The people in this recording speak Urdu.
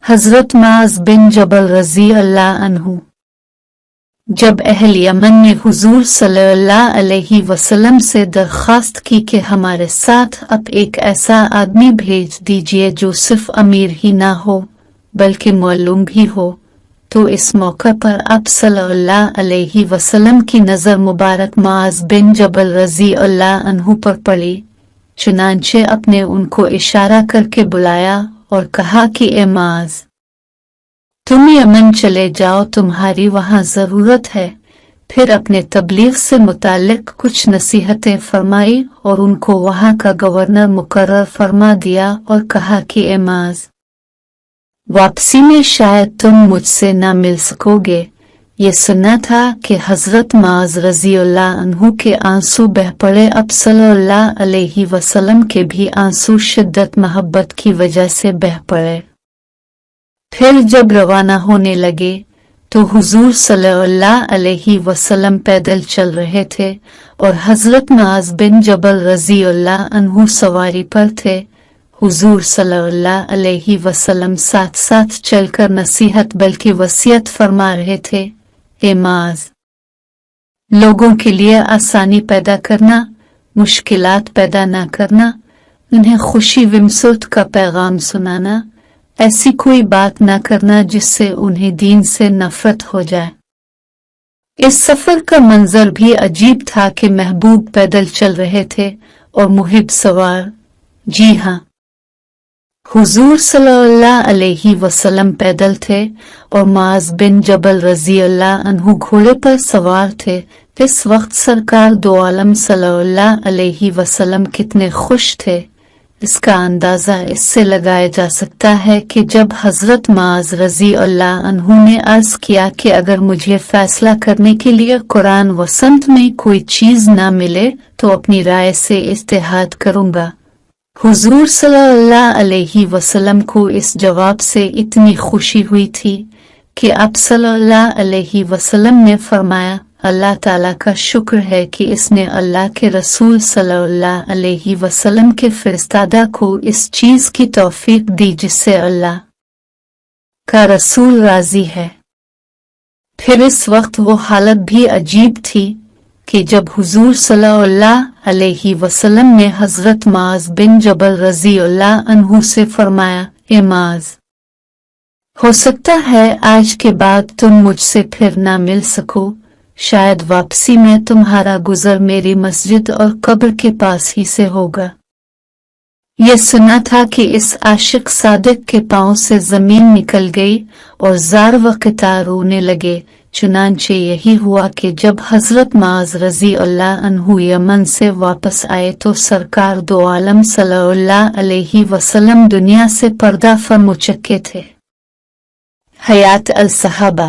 حضرت معاذ بن جبل رضی اللہ عنہ جب اہل یمن نے حضور صلی اللہ علیہ وسلم سے درخواست کی کہ ہمارے ساتھ اب ایک ایسا آدمی بھیج دیجئے جو صرف امیر ہی نہ ہو بلکہ معلوم بھی ہو، تو اس موقع پر آپ صلی اللہ علیہ وسلم کی نظر مبارک معاذ بن جبل رضی اللہ عنہ پر پڑی، چنانچہ اپنے ان کو اشارہ کر کے بلایا اور کہا کہ اے معاذ، تم یمن چلے جاؤ، تمہاری وہاں ضرورت ہے۔ پھر اپنے تبلیغ سے متعلق کچھ نصیحتیں فرمائی اور ان کو وہاں کا گورنر مقرر فرما دیا اور کہا کہ اے معاذ، واپسی میں شاید تم مجھ سے نہ مل سکو گے۔ یہ سنا تھا کہ حضرت معاذ رضی اللہ عنہ کے آنسو بہہ پڑے، اب صلی اللہ علیہ وسلم کے بھی آنسو شدت محبت کی وجہ سے بہہ پڑے۔ پھر جب روانہ ہونے لگے تو حضور صلی اللہ علیہ وسلم پیدل چل رہے تھے اور حضرت معاذ بن جبل رضی اللہ عنہ سواری پر تھے۔ حضور صلی اللہ علیہ وسلم ساتھ ساتھ چل کر نصیحت بلکہ وصیت فرما رہے تھے، اے معاذ، لوگوں کے لیے آسانی پیدا کرنا، مشکلات پیدا نہ کرنا، انہیں خوشی و مسرت کا پیغام سنانا، ایسی کوئی بات نہ کرنا جس سے انہیں دین سے نفرت ہو جائے۔ اس سفر کا منظر بھی عجیب تھا کہ محبوب پیدل چل رہے تھے اور محب سوار۔ جی ہاں، حضور صلی اللہ علیہ وسلم پیدل تھے اور معاذ بن جبل رضی اللہ عنہ گھوڑے پر سوار تھے۔ اس وقت سرکار دو عالم صلی اللہ علیہ وسلم کتنے خوش تھے، اس کا اندازہ اس سے لگایا جا سکتا ہے کہ جب حضرت معاذ رضی اللہ عنہ نے عرض کیا کہ اگر مجھے فیصلہ کرنے کے لیے قرآن و سنت میں کوئی چیز نہ ملے تو اپنی رائے سے اجتہاد کروں گا، حضور صلی اللہ علیہ وسلم کو اس جواب سے اتنی خوشی ہوئی تھی کہ آپ صلی اللہ علیہ وسلم نے فرمایا، اللہ تعالیٰ کا شکر ہے کہ اس نے اللہ کے رسول صلی اللہ علیہ وسلم کے فرستادہ کو اس چیز کی توفیق دی جس سے اللہ کا رسول راضی ہے۔ پھر اس وقت وہ حالت بھی عجیب تھی کہ جب حضور صلی اللہ علیہ وسلم نے حضرت معاذ بن جبل رضی اللہ عنہ سے فرمایا، اے معاذ، ہو سکتا ہے آج کے بعد تم مجھ سے پھر نہ مل سکو، شاید واپسی میں تمہارا گزر میری مسجد اور قبر کے پاس ہی سے ہوگا۔ یہ سنا تھا کہ اس عاشق صادق کے پاؤں سے زمین نکل گئی اور زار و قطع رونے لگے، چنانچہ یہی ہوا کہ جب حضرت معاذ رضی اللہ عنہ یمن سے واپس آئے تو سرکار دو عالم صلی اللہ علیہ وسلم دنیا سے پردہ فرمو چکے تھے۔ حیات الصحابہ۔